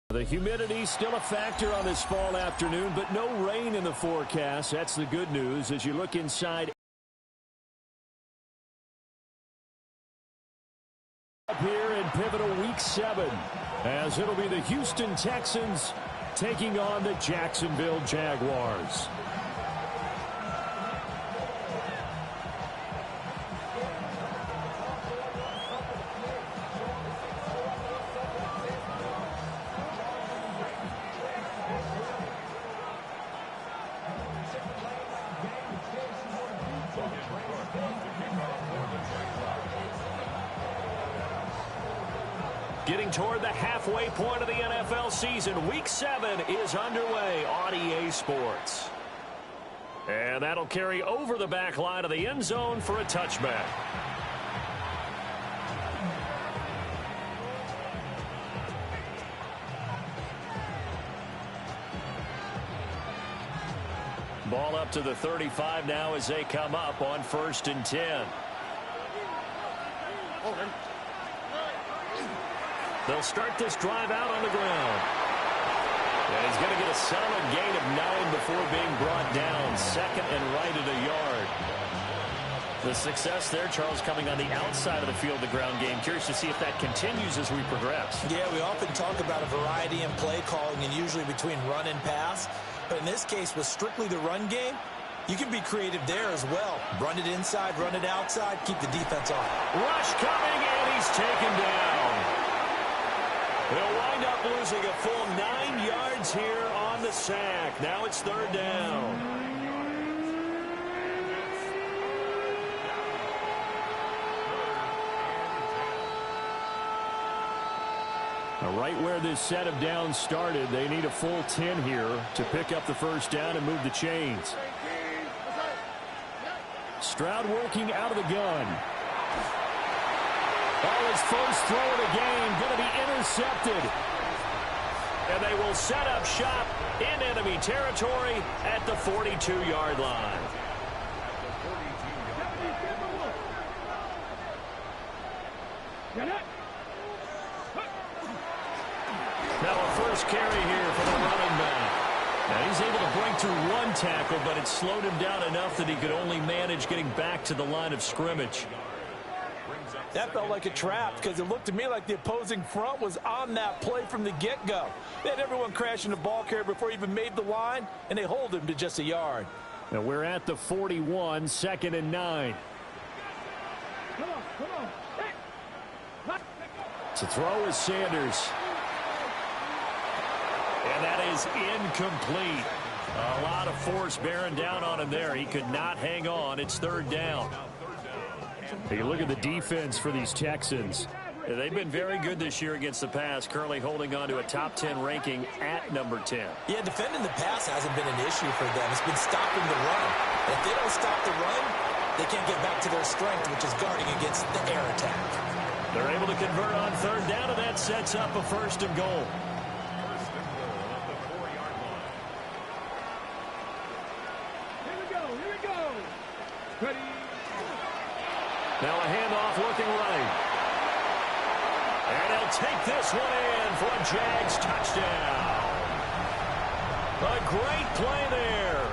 The humidity still a factor on this fall afternoon, but no rain in the forecast. That's the good news as you look inside. Up here in pivotal week 7, as it'll be the Houston Texans taking on the Jacksonville Jaguars. Getting toward the halfway point of the NFL season. Week 7 is underway on EA Sports. And that'll carry over the back line of the end zone for a touchback. Ball up to the 35 now as they come up on 1st and 10. They'll start this drive out on the ground. And he's going to get a solid gain of 9 before being brought down. Second and right at a yard. The success there, Charles, coming on the outside of the field, the ground game. Curious to see if that continues as we progress. Yeah, we often talk about a variety in play calling and usually between run and pass. But in this case, with strictly the run game, you can be creative there as well. Run it inside, run it outside, keep the defense off. Rush coming, and he's taken down. They'll wind up losing a full 9 yards here on the sack. Now it's 3rd down. Right where this set of downs started, they need a full 10 here to pick up the 1st down and move the chains. Stroud working out of the gun. His first throw of the game going to be intercepted. And they will set up shop in enemy territory at the 42-yard line. Now a first carry here for the running back. Now he's able to break through 1 tackle, but it slowed him down enough that he could only manage getting back to the line of scrimmage. That felt like a trap because it looked to me like the opposing front was on that play from the get-go. They had everyone crashing the ball carrier before he even made the line, and they hold him to just a yard. Now we're at the 41, 2nd and 9. To throw is Sanders. And that is incomplete. A lot of force bearing down on him there. He could not hang on. It's 3rd down. You look at the defense for these Texans. They've been very good this year against the pass, currently holding on to a top 10 ranking at number 10. Yeah, defending the pass hasn't been an issue for them. It's been stopping the run. And if they don't stop the run, they can't get back to their strength, which is guarding against the air attack. They're able to convert on 3rd down, and that sets up a 1st and goal. Ready. Now a handoff looking right. And he'll take this one in for a Jags touchdown. A great play there.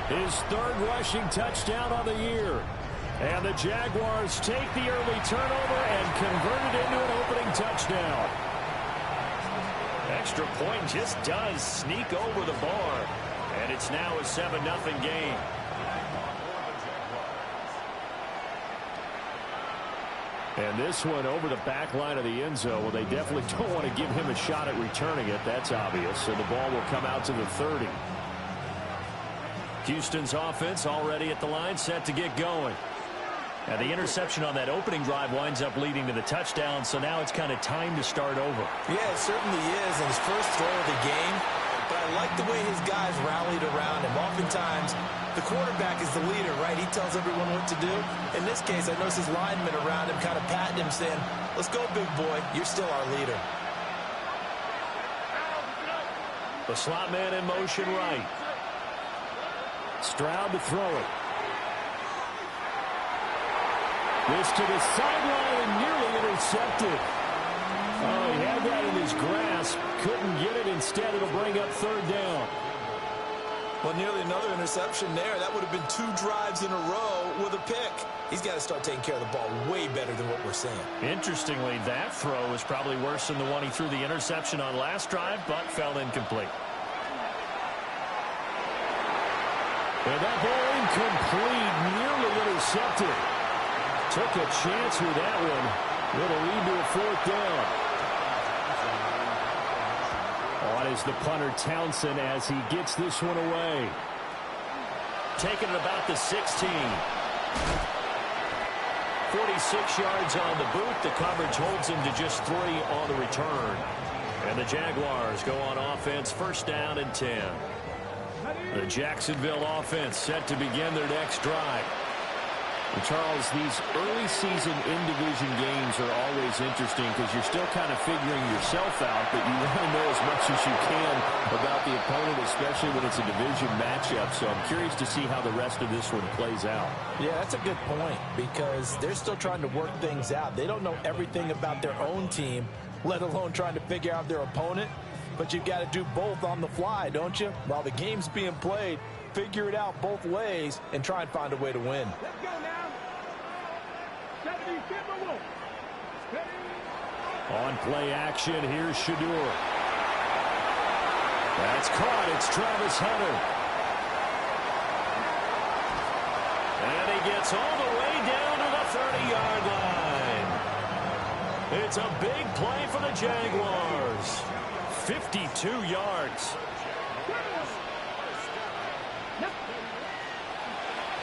His 3rd rushing touchdown on the year. And the Jaguars take the early turnover and convert it into an opening touchdown. Extra point just does sneak over the bar. And it's now a 7-0 game. And this one over the back line of the end zone. Well, they definitely don't want to give him a shot at returning it. That's obvious. So the ball will come out to the 30. Houston's offense already at the line, set to get going. And the interception on that opening drive winds up leading to the touchdown. So now it's kind of time to start over. Yeah, it certainly is. And his first throw of the game. But I like the way his guys rallied around him. Oftentimes, the quarterback is the leader, right? He tells everyone what to do. In this case, I noticed his linemen around him kind of patting him, saying, let's go, big boy. You're still our leader. The slot man in motion right. Stroud to throw it. This to the sideline and nearly intercepted. Oh, he had that had in his grasp. Couldn't get it. Instead, it'll bring up third down. Well, nearly another interception there. That would have been 2 drives in a row with a pick. He's got to start taking care of the ball way better than what we're seeing. Interestingly, that throw was probably worse than the one he threw the interception on last drive, but fell incomplete. And that ball incomplete, nearly intercepted. Took a chance with that one. It'll lead to a fourth down. On is the punter Townsend as he gets this one away. Taking it about the 16. 46 yards on the boot. The coverage holds him to just 3 on the return. And the Jaguars go on offense, first down and 10. The Jacksonville offense set to begin their next drive. And Charles, these early season in-division games are always interesting because you're still kind of figuring yourself out, but you want to know as much as you can about the opponent, especially when it's a division matchup. So I'm curious to see how the rest of this one plays out. Yeah, that's a good point because they're still trying to work things out. They don't know everything about their own team, let alone trying to figure out their opponent. But you've got to do both on the fly, don't you? While the game's being played, figure it out both ways and try and find a way to win. Let's go now. 70 Timberwolves. On play action, here's Shadur. That's caught. It's Travis Hunter. And he gets all the way down to the 30-yard line. It's a big play for the Jaguars. 52 yards.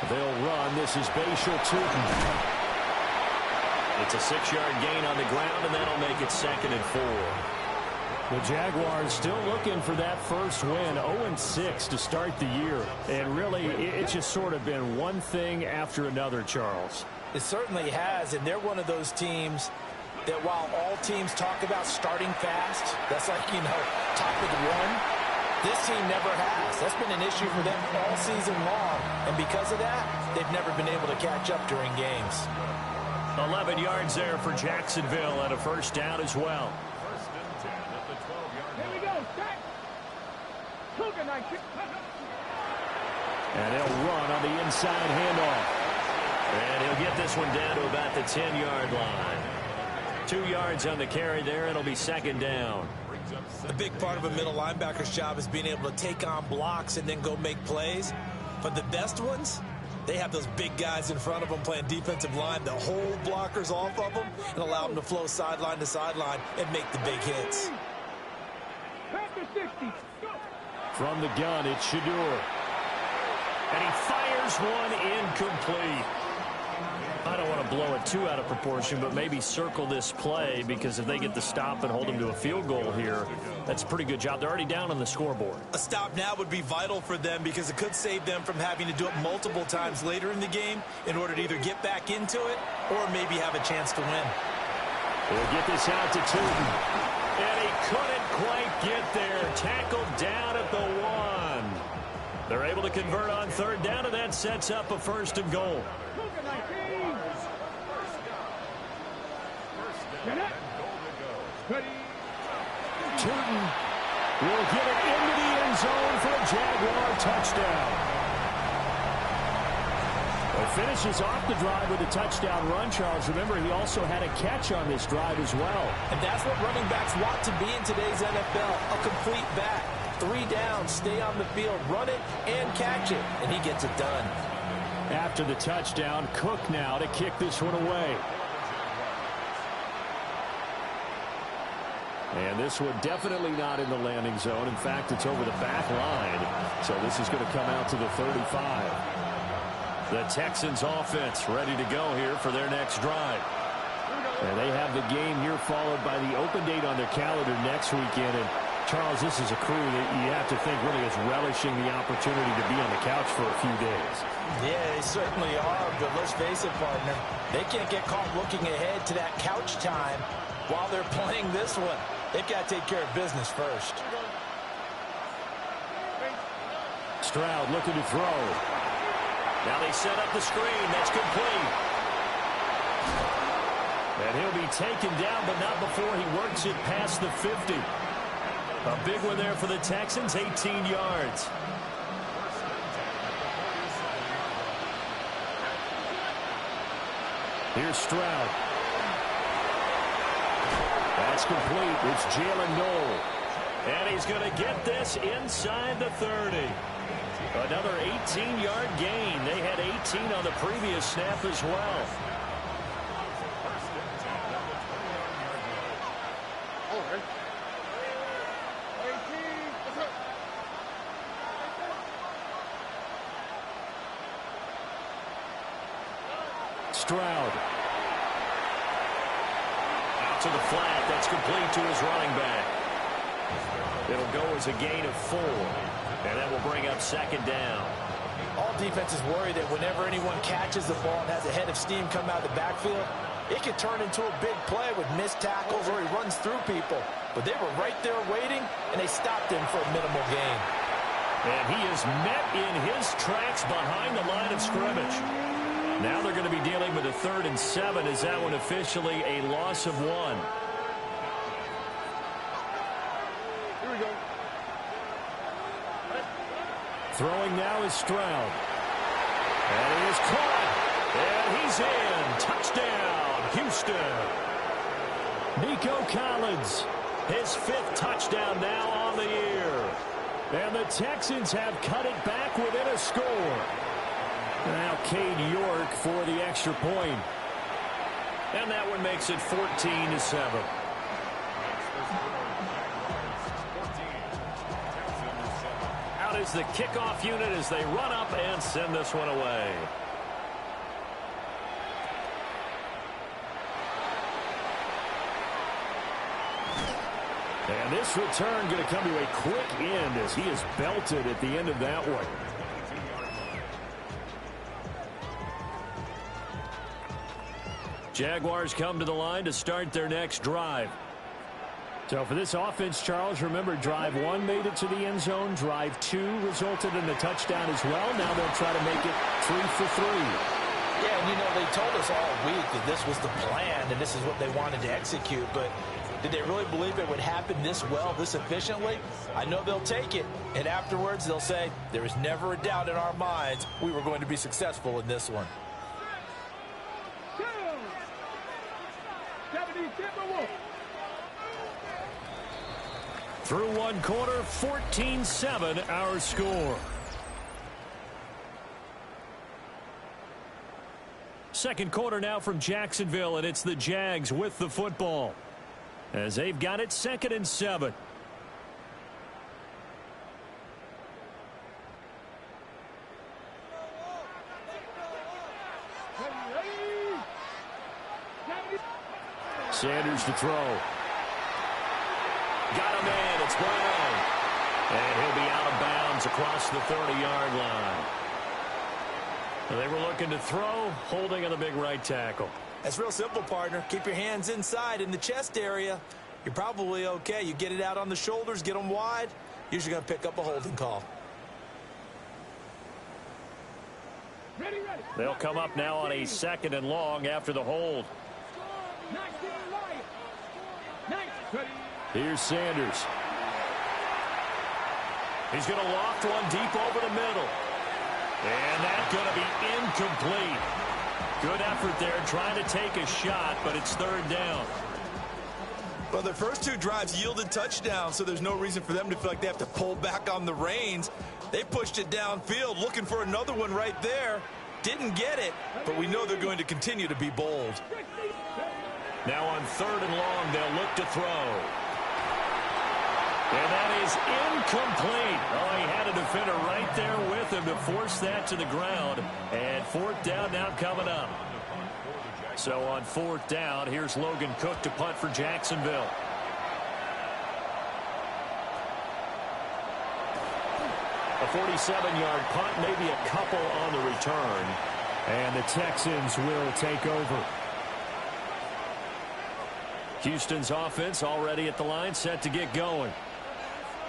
They'll run. This is Bashal Tootin. It's a 6-yard gain on the ground, and that'll make it 2nd and 4. The Jaguars still looking for that first win, 0-6 to start the year. And really, it's just sort of been one thing after another, Charles. It certainly has, and they're one of those teams that while all teams talk about starting fast, that's like, topic 1, this team never has. That's been an issue for them all season long, and because of that, they've never been able to catch up during games. 11 yards there for Jacksonville and a first down as well. Here we go. Set. And they'll run on the inside handoff. And he'll get this one down to about the 10-yard line. 2 yards on the carry there. It'll be 2nd down. A big part of a middle linebacker's job is being able to take on blocks and then go make plays. But the best ones, they have those big guys in front of them playing defensive line that hold blockers off of them and allow them to flow sideline to sideline and make the big hits. From the gun, it's Shadur. And he fires one incomplete. I don't want to blow it too out of proportion, but maybe circle this play because if they get the stop and hold them to a field goal here, that's a pretty good job. They're already down on the scoreboard. A stop now would be vital for them because it could save them from having to do it multiple times later in the game in order to either get back into it or maybe have a chance to win. We'll get this out to Tootin. And he couldn't quite get there. Tackled down at the 1. They're able to convert on 3rd down, and that sets up a 1st and goal. Tootin will get it into the end zone for a Jaguar touchdown. Well, finishes off the drive with a touchdown run, Charles. Remember, he also had a catch on this drive as well. And that's what running backs want to be in today's NFL, a complete back. 3 downs, stay on the field, run it, and catch it. And he gets it done. After the touchdown, Cook now to kick this one away. And this one definitely not in the landing zone. In fact, it's over the back line. So this is going to come out to the 35. The Texans offense ready to go here for their next drive. And they have the game here followed by the open date on their calendar next weekend. And Charles, this is a crew that you have to think really is relishing the opportunity to be on the couch for a few days. Yeah, they certainly are, but let's face it, partner. They can't get caught looking ahead to that couch time while they're playing this one. They've got to take care of business first. Stroud looking to throw. Now they set up the screen. That's complete. And he'll be taken down, but not before he works it past the 50. A big one there for the Texans, 18 yards. Here's Stroud. That's complete. It's Jalen Noel. And he's going to get this inside the 30. Another 18-yard gain. They had 18 on the previous snap as well. Stroud. Out to the flat. That's complete to his running back. It'll go as a gain of 4. And that will bring up second down. All defenses worry that whenever anyone catches the ball and has a head of steam come out of the backfield, it can turn into a big play with missed tackles or he runs through people. But they were right there waiting, and they stopped him for a minimal gain. And he is met in his tracks behind the line of scrimmage. Now they're going to be dealing with a 3rd and 7. Is that one officially a loss of 1? Here we go. Throwing now is Stroud. And he is caught. And he's in. Touchdown, Houston. Nico Collins, his 5th touchdown now on the year. And the Texans have cut it back within a score. Now Cade York for the extra point. And that one makes it 14-7. Out is the kickoff unit as they run up and send this one away. And this return going to come to a quick end as he is belted at the end of that one. Jaguars come to the line to start their next drive. So for this offense, Charles, remember drive 1 made it to the end zone. Drive 2 resulted in a touchdown as well. Now they'll try to make it 3 for 3. Yeah, and you know, they told us all week that this was the plan and this is what they wanted to execute, but did they really believe it would happen this well, this efficiently? I know they'll take it, and afterwards they'll say, there was never a doubt in our minds we were going to be successful in this one. Through one quarter, 14-7 our score. Second quarter now from Jacksonville, and it's the Jags with the football as they've got it 2nd and 7. Sanders to throw. Got him in. It's Brown. And he'll be out of bounds across the 30-yard line. They were looking to throw, holding on the big right tackle. That's real simple, partner. Keep your hands inside in the chest area. You're probably okay. You get it out on the shoulders, get them wide. Usually going to pick up a holding call. They'll come up now on a 2nd and long after the hold. Here's Sanders. He's going to loft one deep over the middle. And that's going to be incomplete. Good effort there trying to take a shot, but it's 3rd down. Well, their first 2 drives yielded touchdowns, so there's no reason for them to feel like they have to pull back on the reins. They pushed it downfield, looking for another one right there. Didn't get it, but we know they're going to continue to be bold. Now on 3rd and long, they'll look to throw. And that is incomplete. Oh, he had a defender right there with him to force that to the ground. And 4th down now coming up. So on 4th down, here's Logan Cook to punt for Jacksonville. A 47-yard punt, maybe a couple on the return. And the Texans will take over. Houston's offense already at the line, set to get going.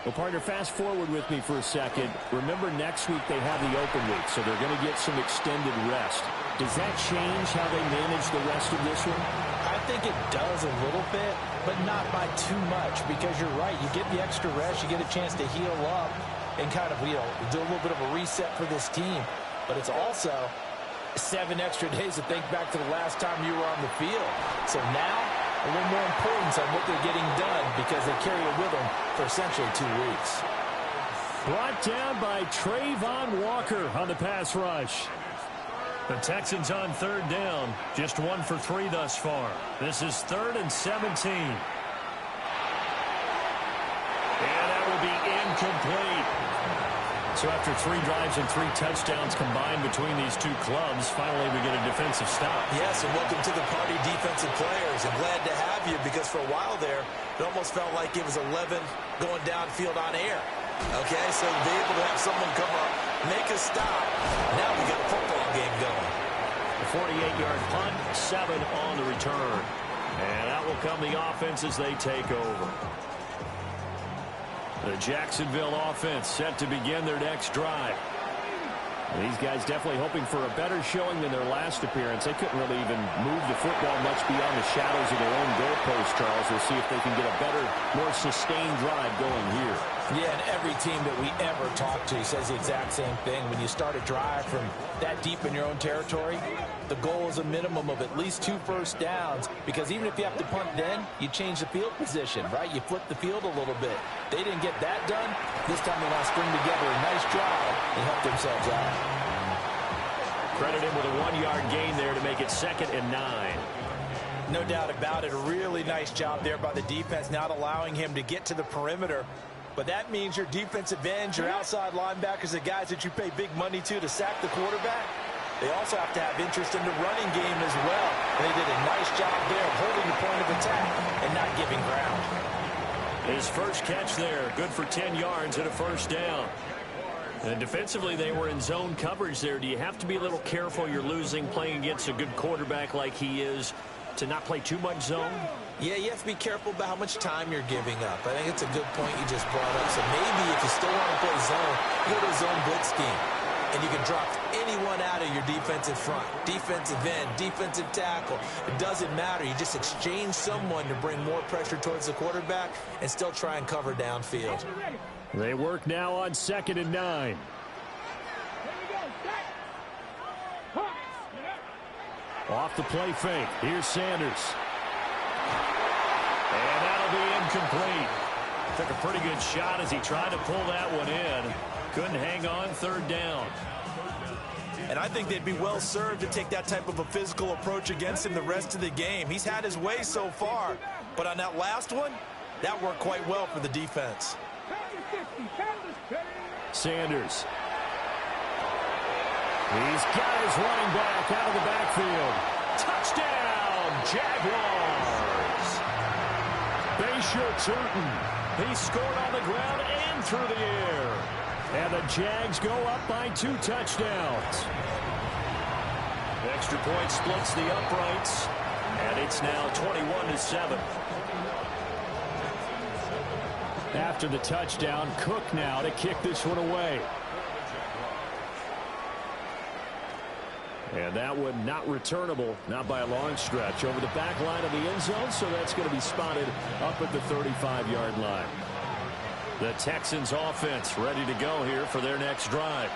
Well, partner, fast forward with me for a second. Remember, next week they have the open week, so they're going to get some extended rest. Does that change how they manage the rest of this one? I think it does a little bit, but not by too much, because you're right. You get the extra rest, you get a chance to heal up and kind of, do a little bit of a reset for this team. But it's also 7 extra days to think back to the last time you were on the field. So now, a little more importance on what they're getting done, because they carry it with them for essentially 2 weeks. Brought down by Trayvon Walker on the pass rush. The Texans on 3rd down, just 1 for 3 thus far. This is 3rd and 17. And that will be incomplete. So after 3 drives and 3 touchdowns combined between these two clubs, finally we get a defensive stop. Yes, and welcome to the party, defensive players. I'm glad to have you, because for a while there, it almost felt like it was 11 going downfield on air. Okay, so to be able to have someone come up, make a stop, now we got a football game going. A 48-yard punt, 7 on the return. And out will come the offense as they take over. The Jacksonville offense set to begin their next drive. These guys definitely hoping for a better showing than their last appearance. They couldn't really even move the football much beyond the shadows of their own goalpost, Charles. We'll see if they can get a better, more sustained drive going here. Yeah, and every team that we ever talk to says the exact same thing. When you start a drive from that deep in your own territory, the goal is a minimum of at least 2 first downs, because even if you have to punt then, you change the field position, right? You flip the field a little bit. They didn't get that done. This time they want to string together a nice drive and help themselves out. Credit him with a 1-yard gain there to make it 2nd and 9. No doubt about it. A really nice job there by the defense, not allowing him to get to the perimeter. But that means your defensive ends, your outside linebackers, the guys that you pay big money to sack the quarterback, they also have to have interest in the running game as well. And they did a nice job there of holding the point of attack and not giving ground. His first catch there, good for 10 yards and a first down. And defensively, they were in zone coverage there. Do you have to be a little careful? You're losing, playing against a good quarterback like he is, to not play too much zone? Yeah, you have to be careful about how much time you're giving up. I think it's a good point you just brought up. So maybe if you still want to play zone, you go to a zone blitz scheme. And you can drop anyone out of your defensive front. Defensive end, defensive tackle. It doesn't matter. You just exchange someone to bring more pressure towards the quarterback and still try and cover downfield. They work now on 2nd and 9. Off the play fake. Here's Sanders. And that'll be incomplete. Took a pretty good shot as he tried to pull that one in. Couldn't hang on, 3rd down. And I think they'd be well served to take that type of a physical approach against him the rest of the game. He's had his way so far, but on that last one, that worked quite well for the defense. Sanders. He's got his running back out of the backfield. Touchdown, Jaguars. Bayshore Turton. He scored on the ground and through the air. And the Jags go up by 2 touchdowns. Extra point splits the uprights. And it's now 21-7. After the touchdown, Cook now to kick this one away. And that one not returnable, not by a long stretch, over the back line of the end zone, so that's going to be spotted up at the 35-yard line. The Texans offense ready to go here for their next drive.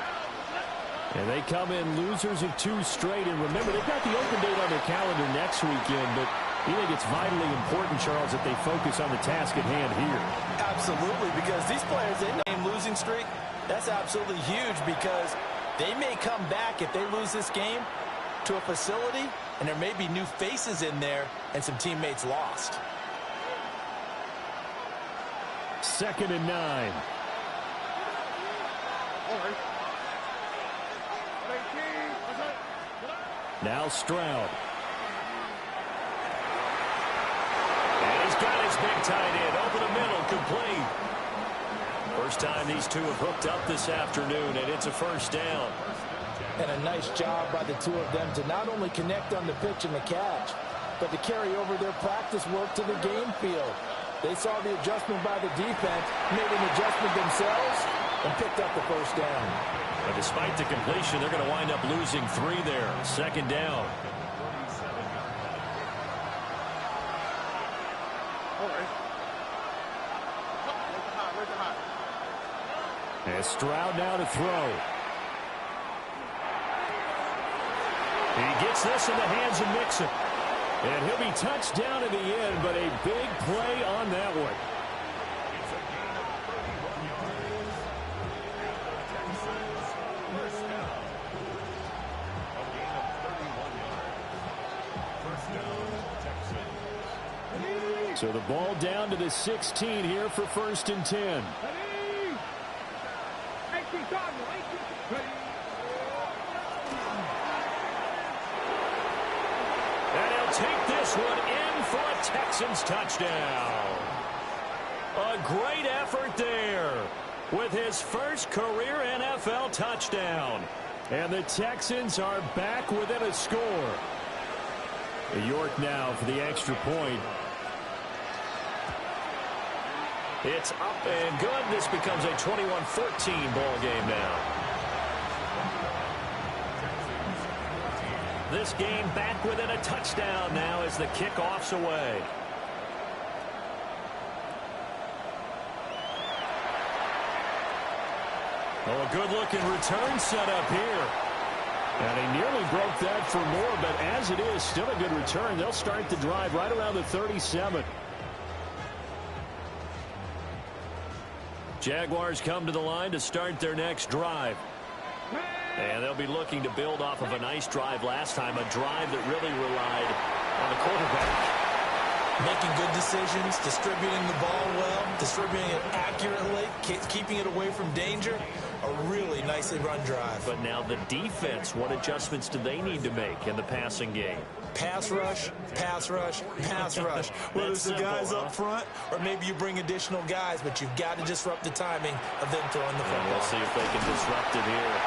And they come in losers of 2 straight. And remember, they've got the open date on their calendar next weekend, but you think it's vitally important, Charles, that they focus on the task at hand here. Absolutely, because these players in the losing streak, that's absolutely huge, because they may come back if they lose this game to a facility, and there may be new faces in there and some teammates lost. 2nd and 9. Now Stroud. And he's got his big tight end over the middle, complete. First time these two have hooked up this afternoon, and it's a first down. And a nice job by the 2 of them to not only connect on the pitch and the catch, but to carry over their practice work to the game field. They saw the adjustment by the defense, made an adjustment themselves, and picked up the first down. But despite the completion, they're going to wind up losing 3 there. 2nd down. And Stroud now to throw. He gets this in the hands of Mixon. And he'll be touched down in the end, but a big play on that one. So the ball down to the 16 here for 1st and 10. And he'll take this one in for a Texans touchdown. A great effort there with his first career NFL touchdown. And the Texans are back within a score. York now for the extra point. It's up and good. This becomes a 21-14 ball game now. This game back within a touchdown now as the kickoff's away. Oh, a good-looking return set up here. And he nearly broke that for more, but as it is, still a good return. They'll start the drive right around the 37. Jaguars come to the line to start their next drive. And they'll be looking to build off of a nice drive last time, a drive that really relied on the quarterback. Making good decisions, distributing the ball well, distributing it accurately, keeping it away from danger. A really nicely run drive. But now the defense, what adjustments do they need to make in the passing game? Pass rush, pass rush, pass rush. Whether it's the guys up front or maybe you bring additional guys, but you've got to disrupt the timing of them throwing the football. And we'll see if they can disrupt it here.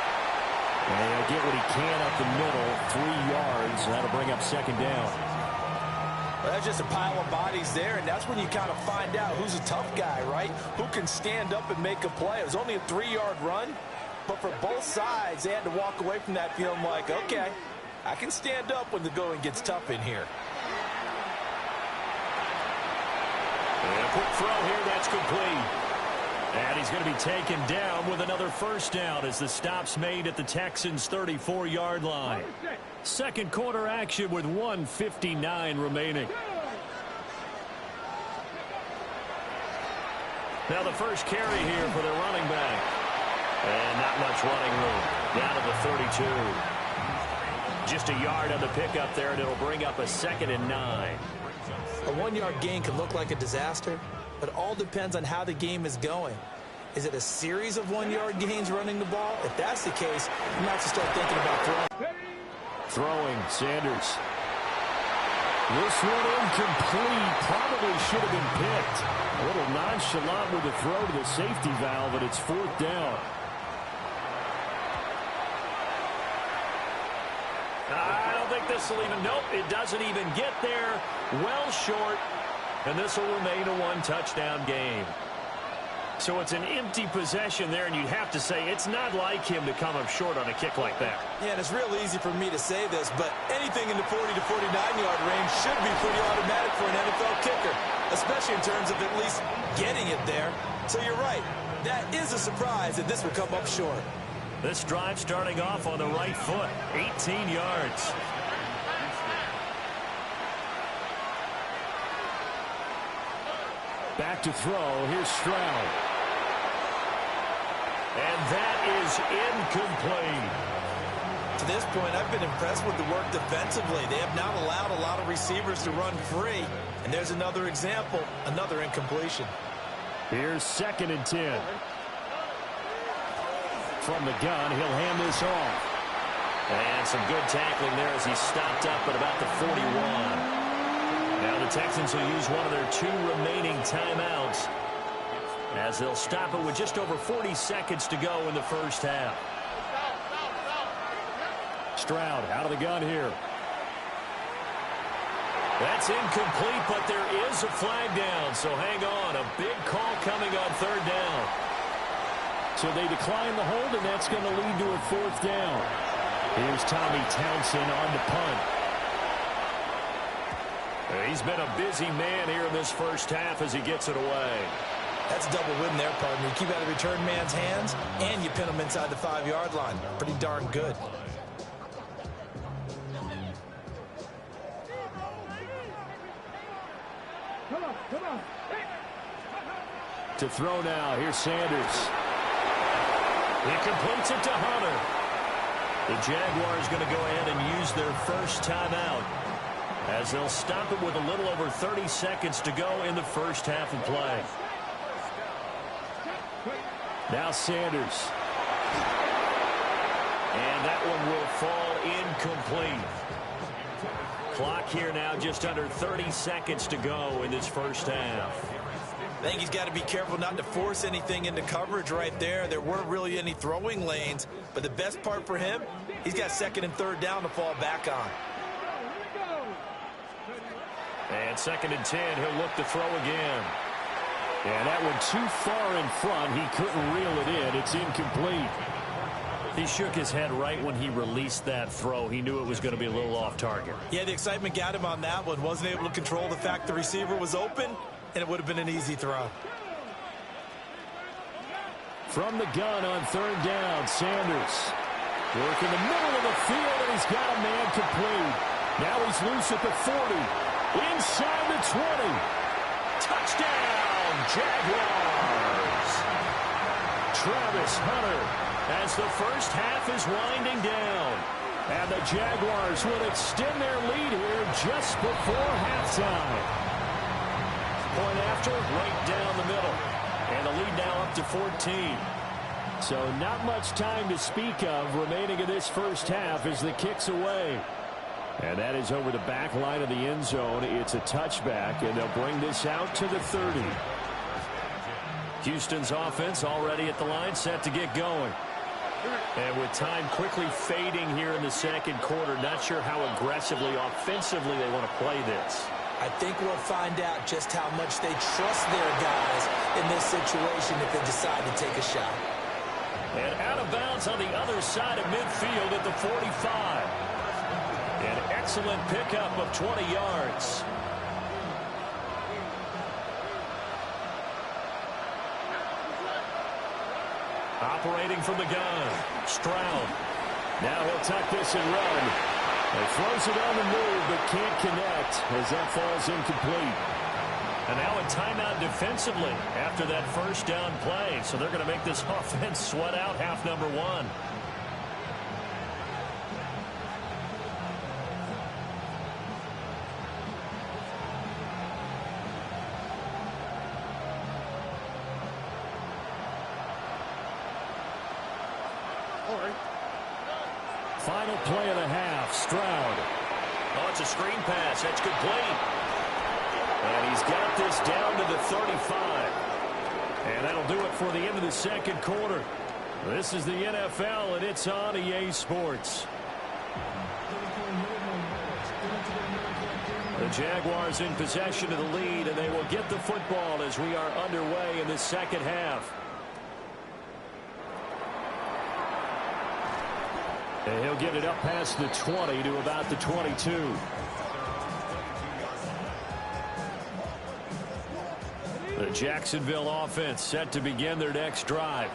And he'll get what he can up the middle, 3 yards, and that'll bring up 2nd down. Well, that's just a pile of bodies there, and that's when you kind of find out who's a tough guy, right? Who can stand up and make a play. It was only a 3-yard run, but for both sides, they had to walk away from that feeling like, okay, I can stand up when the going gets tough in here. And a quick throw here, that's complete. And he's going to be taken down with another 1st down as the stop's made at the Texans' 34-yard line. 2nd quarter action with 1:59 remaining. Now the first carry here for their running back. And not much running room. Down to the 32. Just a yard on the pickup there, and it'll bring up a 2nd and 9. A 1-yard gain can look like a disaster, but it all depends on how the game is going. Is it a series of 1-yard gains running the ball? If that's the case, you might have to start thinking about throwing. Throwing, Sanders. This one incomplete. Probably should have been picked. A little nonchalant with the throw to the safety valve, but it's 4th down. I don't think this will even, nope, it doesn't even get there. Well short, and this will remain a 1-touchdown game. So it's an empty possession there, and you'd have to say it's not like him to come up short on a kick like that. Yeah, and it's real easy for me to say this, but anything in the 40 to 49-yard range should be pretty automatic for an NFL kicker, especially in terms of at least getting it there. So you're right. That is a surprise that this would come up short. This drive starting off on the right foot, 18 yards. Back to throw. Here's Stroud. And that is incomplete. To this point, I've been impressed with the work defensively. They have not allowed a lot of receivers to run free. And there's another example, another incompletion. Here's 2nd and 10. From the gun, he'll hand this off. And some good tackling there as he stopped up at about the 41. Now the Texans will use one of their 2 remaining timeouts as they'll stop it with just over 40 seconds to go in the first half. Stroud out of the gun here. That's incomplete, but there is a flag down, so hang on. A big call coming on 3rd down. So they decline the hold, and that's going to lead to a 4th down. Here's Tommy Townsend on the punt. He's been a busy man here in this first half as he gets it away. That's a double win there, partner. You keep out of the return man's hands, and you pin him inside the 5-yard line. Pretty darn good. Come on. To throw now, here's Sanders. He completes it to Hunter. The Jaguars going to go ahead and use their first timeout, as they'll stop it with a little over 30 seconds to go in the first half of play. Now Sanders. And that one will fall incomplete. Clock here now just under 30 seconds to go in this first half. I think he's got to be careful not to force anything into coverage right there. There weren't really any throwing lanes, but the best part for him, he's got 2nd and 3rd down to fall back on. And 2nd and 10, he'll look to throw again. And that one too far in front. He couldn't reel it in. It's incomplete. He shook his head right when he released that throw. He knew it was going to be a little off target. Yeah, the excitement got him on that one. Wasn't able to control the fact the receiver was open, and it would have been an easy throw. From the gun on 3rd down, Sanders. Work in the middle of the field, and he's got a man complete. Now he's loose at the 40. Inside the 20. Touchdown, Jaguars. Travis Hunter, as the first half is winding down. And the Jaguars will extend their lead here just before halftime. Point after, right down the middle. And the lead now up to 14. So not much time to speak of remaining in this first half as the kick's away. And that is over the back line of the end zone. It's a touchback, and they'll bring this out to the 30. Houston's offense already at the line, set to get going. And with time quickly fading here in the second quarter, not sure how aggressively, offensively they want to play this. I think we'll find out just how much they trust their guys in this situation if they decide to take a shot. And out of bounds on the other side of midfield at the 45. An excellent pickup of 20 yards. Operating from the gun, Stroud. Now he'll tuck this and run. He throws it on the move, but can't connect as that falls incomplete. And now a timeout defensively after that first down play. So they're going to make this offense sweat out half number 1. Final play of the half, Stroud. Oh, it's a screen pass. That's complete. And he's got this down to the 35. And that'll do it for the end of the second quarter. This is the NFL, and it's on EA Sports. The Jaguars in possession of the lead, and they will get the football as we are underway in the second half. And he'll get it up past the 20 to about the 22. The Jacksonville offense set to begin their next drive.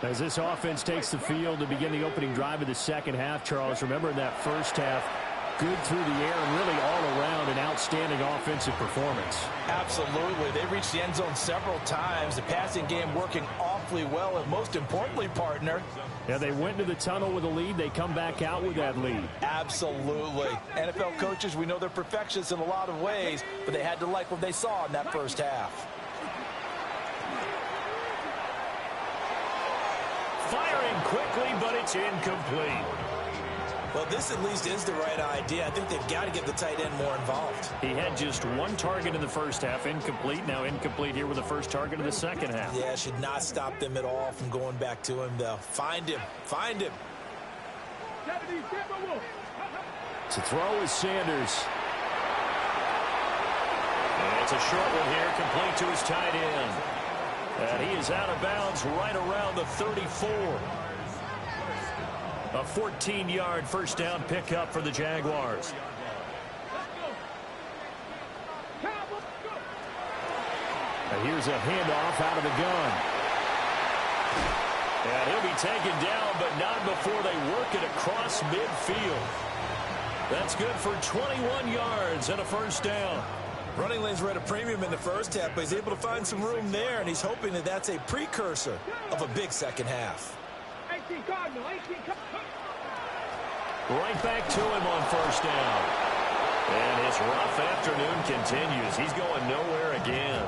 As this offense takes the field to begin the opening drive of the second half, Charles, remember in that first half, good through the air and really all around an outstanding offensive performance. Absolutely. They reached the end zone several times. The passing game working awfully well, and most importantly, partner, yeah, they went into the tunnel with a lead. They come back out with that lead. Absolutely. NFL coaches, we know they're perfectionists in a lot of ways, but they had to like what they saw in that first half. Firing quickly, but it's incomplete. Well, this at least is the right idea. I think they've got to get the tight end more involved. He had just one target in the first half, incomplete. Now incomplete here with the first target of the second half. Yeah, should not stop them at all from going back to him, though. Find him. Find him. To throw is Sanders. And it's a short one here, complete to his tight end. And he is out of bounds right around the 34. A 14-yard first down pickup for the Jaguars. Here's a handoff out of the gun. And he'll be taken down, but not before they work it across midfield. That's good for 21 yards and a first down. Running lanes were at a premium in the first half, but he's able to find some room there, and he's hoping that that's a precursor of a big second half. 18 Cardinal, 18 Cardinal. Right back to him on first down. And his rough afternoon continues. He's going nowhere again.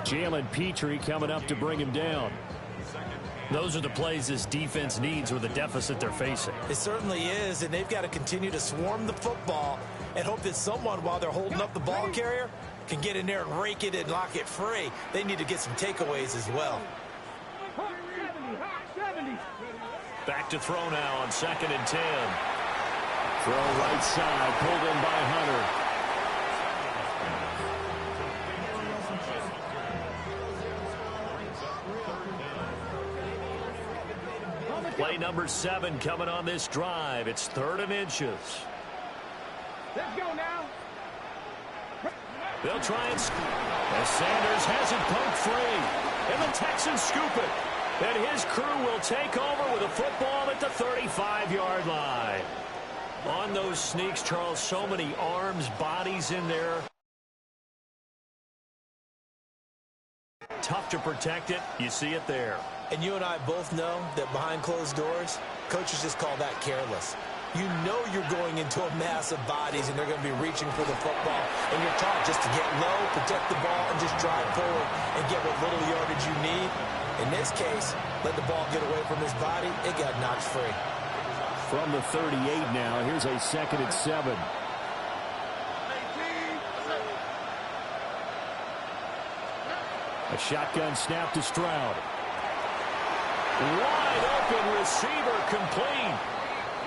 Jalen Petrie coming up to bring him down. Those are the plays this defense needs with the deficit they're facing. It certainly is, and they've got to continue to swarm the football and hope that someone, while they're holding up the ball carrier, can get in there and rake it and lock it free. They need to get some takeaways as well. 70. Back to throw now on 2nd and 10. Throw right side, pulled in by Hunter. Play number 7 coming on this drive. It's 3rd and inches. Let's go now. They'll try and scoop. As Sanders has it poked free. And the Texans scoop it. And his crew will take over with a football at the 35-yard line. On those sneaks, Charles, so many arms, bodies in there. Tough to protect it. You see it there. And you and I both know that behind closed doors, coaches just call that careless. You know you're going into a mass of bodies, and they're going to be reaching for the football, and you're taught just to get low, protect the ball, and just drive forward and get what little yardage you need. In this case, let the ball get away from his body. It got knocked free. From the 38 now, here's a 2nd and 7. A shotgun snap to Stroud. Wide open receiver complete.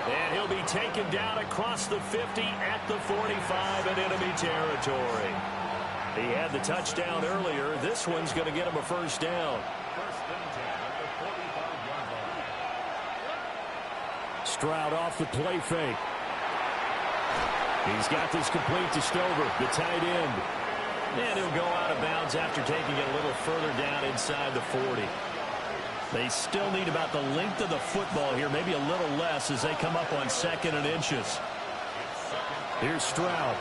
And he'll be taken down across the 50 at the 45 in enemy territory. He had the touchdown earlier. This one's going to get him a first down. Stroud off the play fake. He's got this complete to Stover, the tight end. And he'll go out of bounds after taking it a little further down inside the 40. They still need about the length of the football here, maybe a little less as they come up on 2nd and inches. Here's Stroud.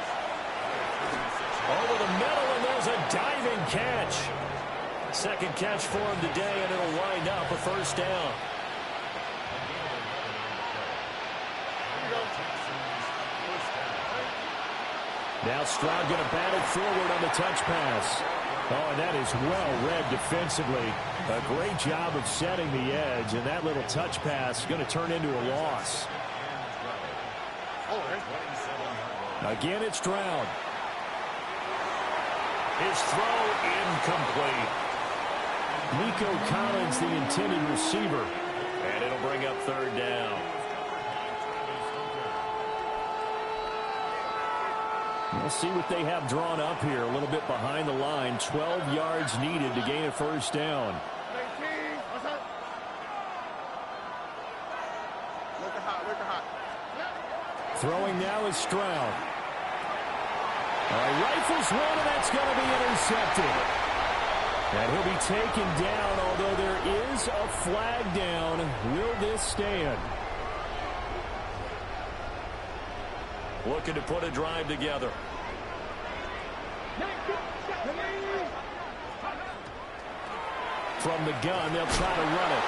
Over the middle, and there's a diving catch. 2nd catch for him today, and it'll wind up a first down. Now Stroud going to bat it forward on the touch pass. Oh, and that is well read defensively. A great job of setting the edge, and that little touch pass is going to turn into a loss. Again, it's Stroud. His throw incomplete. Nico Collins, the intended receiver, and it'll bring up 3rd down. We'll see what they have drawn up here. A little bit behind the line. 12 yards needed to gain a first down. Throwing now is Stroud. Rifles one, and that's going to be intercepted. And he'll be taken down, although there is a flag down. Will this stand? Looking to put a drive together. From the gun, they'll try to run it.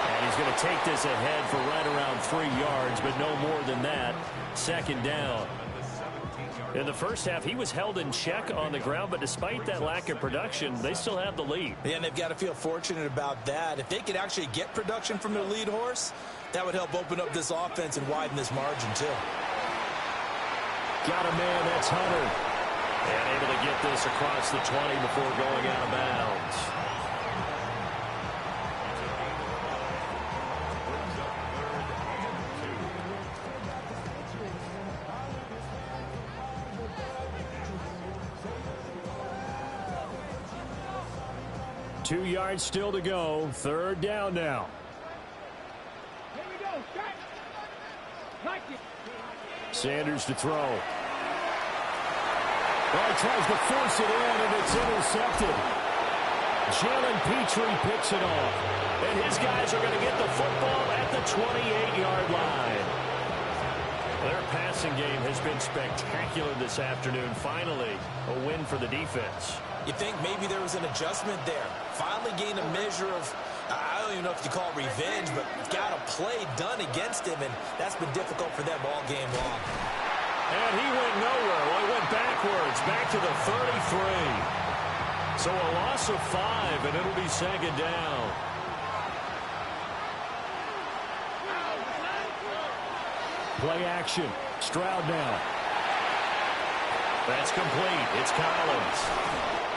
And he's going to take this ahead for right around 3 yards, but no more than that. 2nd down. In the first half, he was held in check on the ground, but despite that lack of production, they still have the lead. Yeah, and they've got to feel fortunate about that. If they could actually get production from their lead horse, that would help open up this offense and widen this margin, too. Got a man, that's Hunter. And able to get this across the 20 before going out of bounds. Two yards still to go. 3rd down now. Here we go. Strike. Like it. Sanders to throw. Well, he tries to force it in, and it's intercepted. Jalen Petrie picks it off. And his guys are going to get the football at the 28-yard line. Their passing game has been spectacular this afternoon. Finally, a win for the defense. You think maybe there was an adjustment there. Finally gained a measure of, I don't even know if you call it revenge, but got a play done against him, and that's been difficult for them all game long. And he went nowhere. Well, he went backwards, back to the 33. So a loss of 5, and it'll be second down. Play action. Stroud now. That's complete. It's Collins.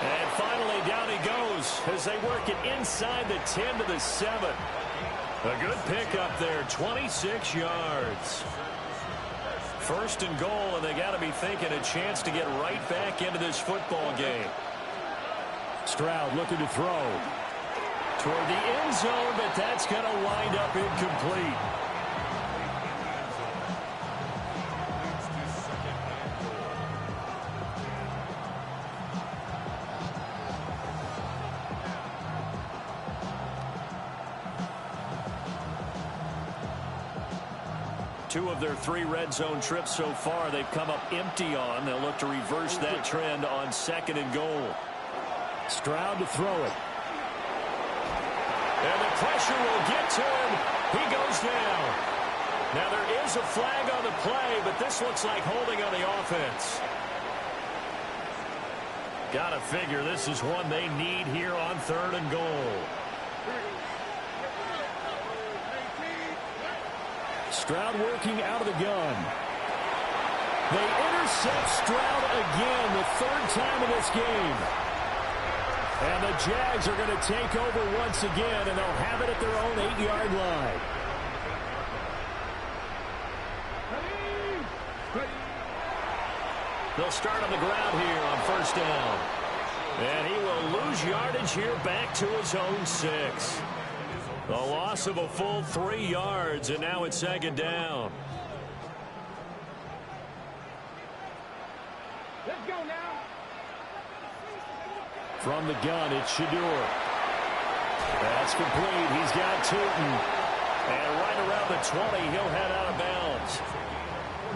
And finally, down he goes as they work it inside the 10 to the 7. A good pickup there, 26 yards. First and goal, and they got to be thinking a chance to get right back into this football game. Stroud looking to throw toward the end zone, but that's going to wind up incomplete. Two of their 3 red zone trips so far they've come up empty on. They'll look to reverse that trend on second and goal. Stroud to throw it. And the pressure will get to him. He goes down. Now there is a flag on the play, but this looks like holding on the offense. Gotta figure this is one they need here on 3rd and goal. Stroud working out of the gun. They intercept Stroud again, the 3rd time in this game. And the Jags are going to take over once again, and they'll have it at their own 8-yard line. They'll start on the ground here on 1st down. And he will lose yardage here back to his own 6. The loss of a full 3 yards, and now it's 2nd down. Let's go now. From the gun, it's Shadur. That's complete. He's got Tootin. And right around the 20, he'll head out of bounds.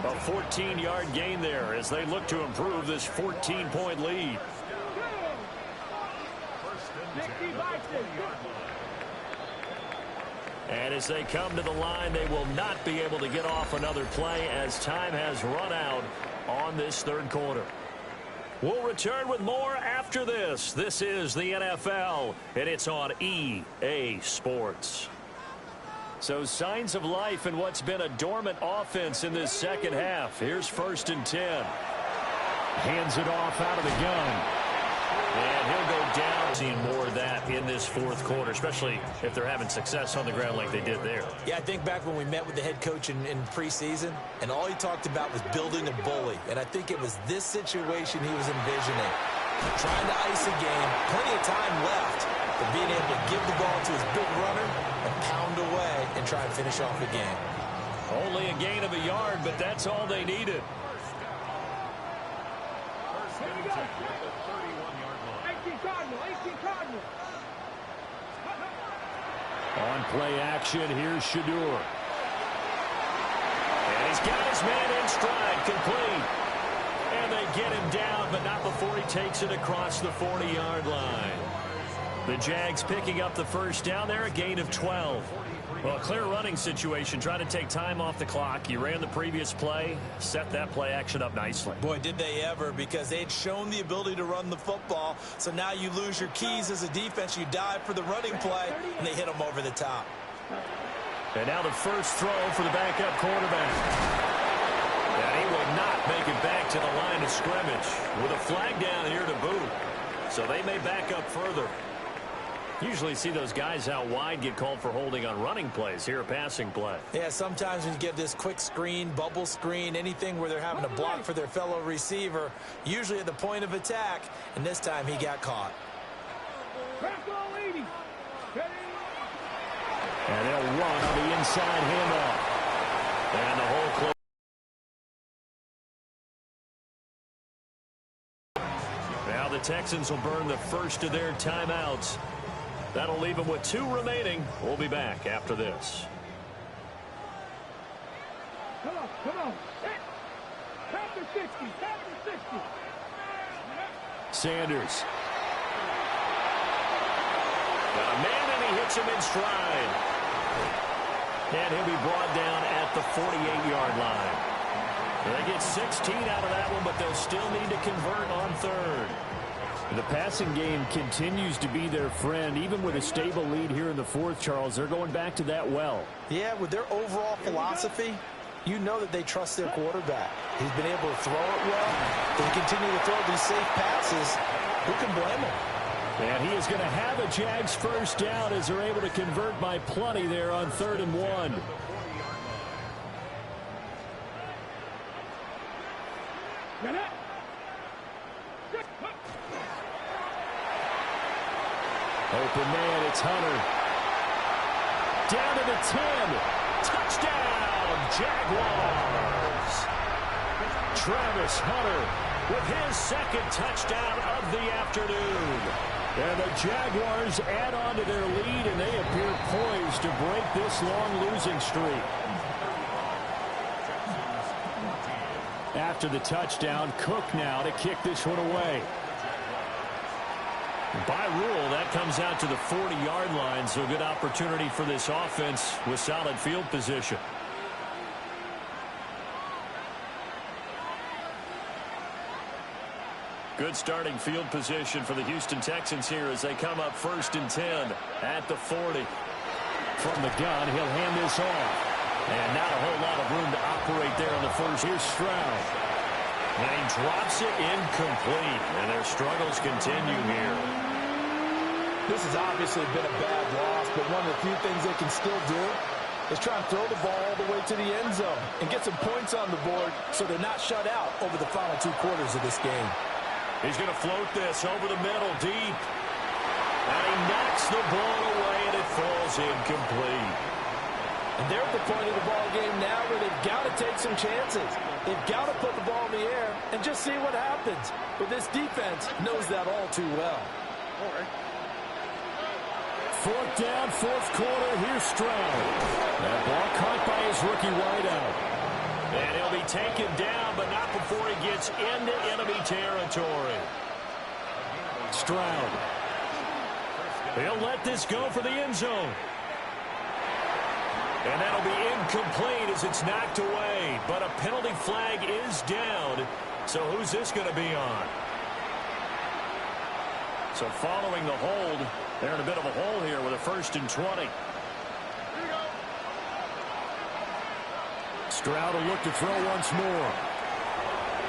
A 14-yard gain there as they look to improve this 14-point lead. And as they come to the line, they will not be able to get off another play as time has run out on this 3rd quarter. We'll return with more after this. This is the NFL, and it's on EA Sports. So signs of life in what's been a dormant offense in this 2nd half. Here's 1st and 10. Hands it off out of the gun. And he'll go down. Seeing more of that in this 4th quarter, especially if they're having success on the ground like they did there. Yeah, I think back when we met with the head coach in preseason, and all he talked about was building a bully. And I think it was this situation he was envisioning. Trying to ice a game, plenty of time left, but being able to give the ball to his big runner and pound away and try and finish off the game. Only a gain of a yard, but that's all they needed. On play action, here's Shadur. And he's got his man in stride, complete. And they get him down, but not before he takes it across the 40-yard line. The Jags picking up the 1st down there, a gain of 12. Well, a clear running situation, trying to take time off the clock. You ran the previous play, set that play action up nicely. Boy, did they ever, because they'd shown the ability to run the football. So now you lose your keys as a defense. You dive for the running play, and they hit them over the top. And now the first throw for the backup quarterback. And he will not make it back to the line of scrimmage with a flag down here to boot. So they may back up further. Usually see those guys out wide get called for holding on running plays. Here a passing play. Yeah, sometimes when you give this quick screen, bubble screen, anything where they're having to block for their fellow receiver, usually at the point of attack, and this time he got caught. And they'll run on the inside handoff. And the whole Texans will burn the first of their timeouts. That'll leave them with 2 remaining. We'll be back after this. Come on, come on. Count to 60, count to 60. Sanders. Got a man, and he hits him in stride. And he'll be brought down at the 48-yard line. They get 16 out of that one, but they'll still need to convert on third. The passing game continues to be their friend. Even with a stable lead here in the fourth, Charles, they're going back to that well. Yeah, with their overall philosophy, you know that they trust their quarterback. He's been able to throw it well. They continue to throw these safe passes. Who can blame him? And he is going to have a Jags first down as they're able to convert by plenty there on 3rd and 1. Open man, it's Hunter. Down to the 10. Touchdown, Jaguars. Travis Hunter with his 2nd touchdown of the afternoon. And the Jaguars add on to their lead, and they appear poised to break this long losing streak. After the touchdown, Cook now to kick this one away. By rule, that comes out to the 40-yard line, so good opportunity for this offense with solid field position. Good starting field position for the Houston Texans here as they come up 1st and 10 at the 40. From the gun, he'll hand this off. And not a whole lot of room to operate there on the first. Here's Stroud. And he drops it incomplete, and their struggles continue here. This has obviously been a bad loss, but one of the few things they can still do is try and throw the ball all the way to the end zone and get some points on the board so they're not shut out over the final 2 quarters of this game. He's going to float this over the middle deep. And he knocks the ball away, and it falls incomplete. And they're at the point of the ball game now where they've got to take some chances. They've got to put the ball in the air and just see what happens. But this defense knows that all too well. 4th down, 4th quarter. Here's Stroud. That ball caught by his rookie wideout. And he'll be taken down, but not before he gets into enemy territory. Stroud. He'll let this go for the end zone. And that'll be incomplete as it's knocked away. But a penalty flag is down. So who's this going to be on? So following the hold, they're in a bit of a hole here with a 1st and 20. Stroud will look to throw once more.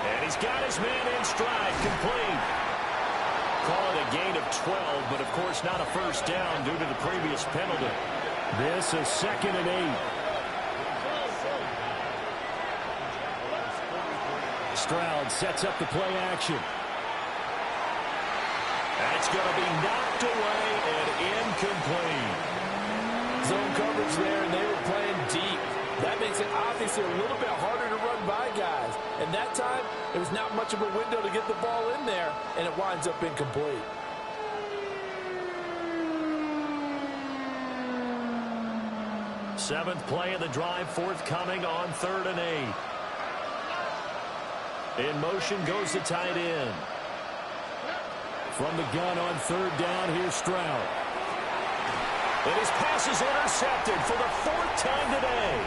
And he's got his man in stride, complete. Call it a gain of 12, but of course not a first down due to the previous penalty. This is 2nd and 8. Stroud sets up the play action. That's going to be knocked away and incomplete. Zone coverage there, and they were playing deep. That makes it obviously a little bit harder to run by guys. And that time, there was not much of a window to get the ball in there, and it winds up incomplete. Seventh play of the drive, forthcoming on 3rd and 8. In motion goes the tight end. From the gun on 3rd down, here's Stroud. And his pass is intercepted for the 4th time today.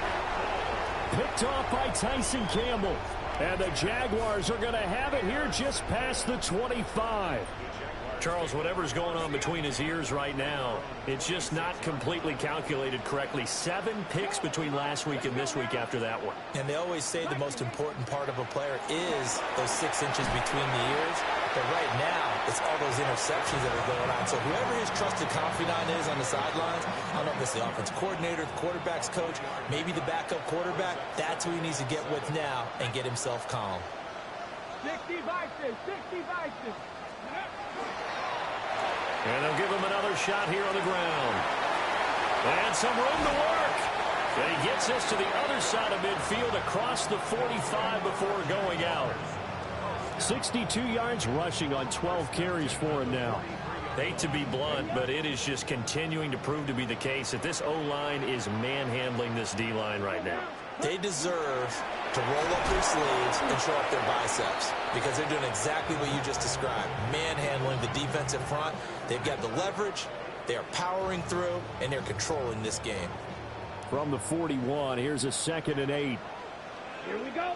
Picked off by Tyson Campbell. And the Jaguars are going to have it here just past the 25. Charles, whatever's going on between his ears right now, it's just not completely calculated correctly. 7 picks between last week and this week after that one. And they always say the most important part of a player is those 6 inches between the ears. But right now, it's all those interceptions that are going on. So whoever his trusted confidant is on the sidelines, I don't know if it's the offense coordinator, the quarterback's coach, maybe the backup quarterback, that's who he needs to get with now and get himself calm. 60 vices, 60 vices. And they'll give him another shot here on the ground. And some room to work. And he gets this to the other side of midfield across the 45 before going out. 62 yards rushing on 12 carries for him now. Hate to be blunt, but it is just continuing to prove to be the case that this O-line is manhandling this D-line right now. They deserve to roll up their sleeves and show up their biceps because they're doing exactly what you just described, manhandling the defensive front. They've got the leverage, they are powering through, and they're controlling this game. From the 41, here's a 2nd and 8. Here we go.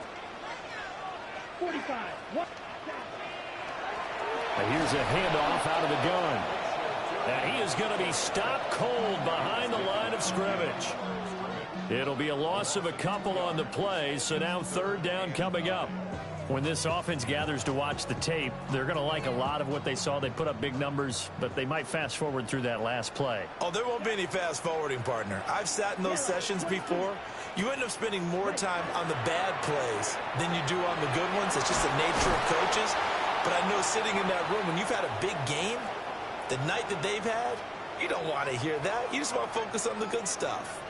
45. What? And here's a handoff out of the gun. And he is going to be stopped cold behind the line of scrimmage. It'll be a loss of a couple on the play, so now 3rd down coming up. When this offense gathers to watch the tape, they're going to like a lot of what they saw. They put up big numbers, but they might fast forward through that last play. Oh, there won't be any fast forwarding, partner. I've sat in those sessions before. You end up spending more time on the bad plays than you do on the good ones. It's just the nature of coaches. But I know sitting in that room, when you've had a big game, the night that they've had, you don't want to hear that. You just want to focus on the good stuff.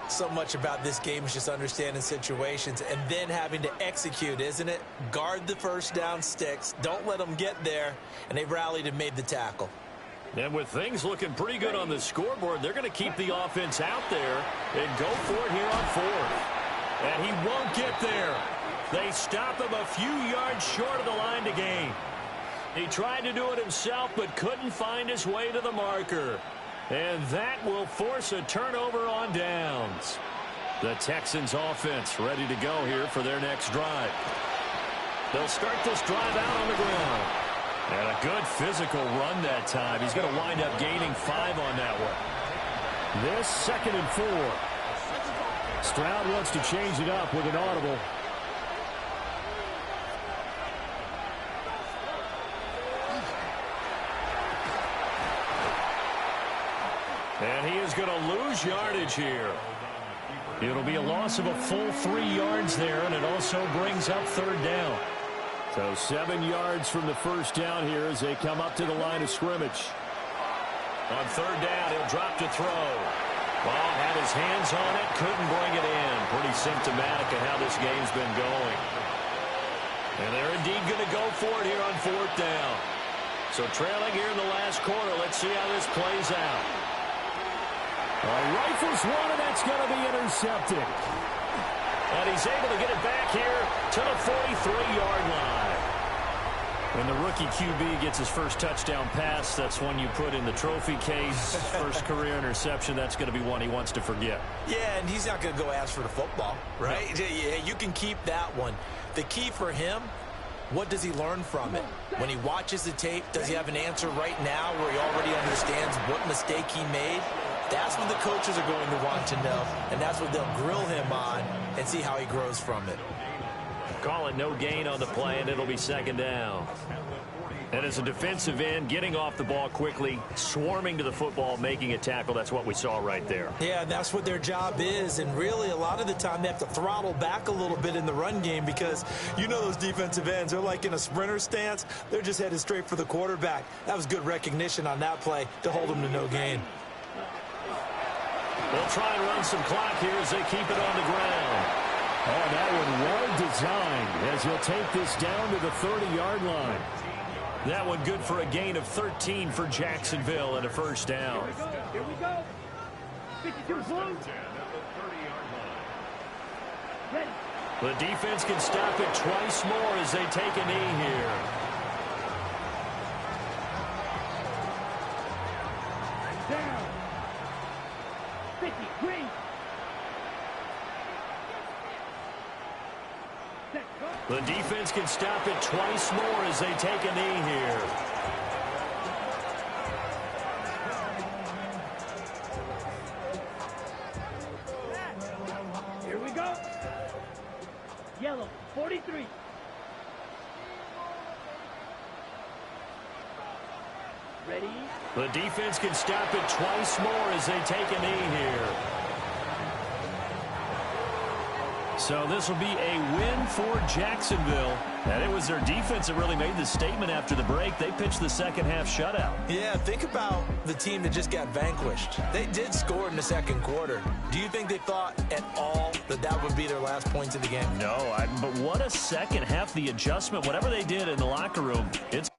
So much about this game is just understanding situations and then having to execute, isn't it? Guard the first down sticks. Don't let them get there. And they've rallied and made the tackle. And with things looking pretty good on the scoreboard, they're going to keep the offense out there and go for it here on 4th. And he won't get there. They stop him a few yards short of the line to gain. He tried to do it himself but couldn't find his way to the marker. And that will force a turnover on downs. The Texans offense ready to go here for their next drive. They'll start this drive out on the ground. And a good physical run that time. He's going to wind up gaining 5 on that one. This 2nd and 4. Stroud wants to change it up with an audible. And he is going to lose yardage here. It'll be a loss of a full 3 yards there, and it also brings up 3rd down. So 7 yards from the first down here as they come up to the line of scrimmage. On 3rd down, he'll drop to throw. Ball had his hands on it, couldn't bring it in. Pretty symptomatic of how this game's been going. And they're indeed going to go for it here on 4th down. So trailing here in the last quarter, let's see how this plays out. Rifles one, and that's going to be intercepted. And he's able to get it back here to the 43-yard line. When the rookie QB gets his first touchdown pass, that's one you put in the trophy case. First career interception, that's going to be one he wants to forget. Yeah, and he's not going to go ask for the football, right? No. Yeah, you can keep that one. The key for him, what does he learn from it? When he watches the tape, does he have an answer right now where he already understands what mistake he made? That's what the coaches are going to want to know, and that's what they'll grill him on and see how he grows from it. Call it no gain on the play, and it'll be 2nd down. And as a defensive end, getting off the ball quickly, swarming to the football, making a tackle, that's what we saw right there. Yeah, that's what their job is, and really a lot of the time they have to throttle back a little bit in the run game because you know those defensive ends, they're like in a sprinter stance. They're just headed straight for the quarterback. That was good recognition on that play to hold them to no gain. They'll try and run some clock here as they keep it on the ground. Oh, that one well designed as he'll take this down to the 30-yard line. That one good for a gain of 13 for Jacksonville and a 1st down. Here we go. 52 blue. Ready. The defense can stop it twice more as they take a knee here. Down. 50 green. The defense can stop it twice more as they take a knee here. Here we go. Yellow, 43. Ready? The defense can stop it twice more as they take a knee here. So this will be a win for Jacksonville. And it was their defense that really made the statement after the break. They pitched the second-half shutout. Yeah, think about the team that just got vanquished. They did score in the second quarter. Do you think they thought at all that would be their last points of the game. No, but what a second half, the adjustment, whatever they did in the locker room, it's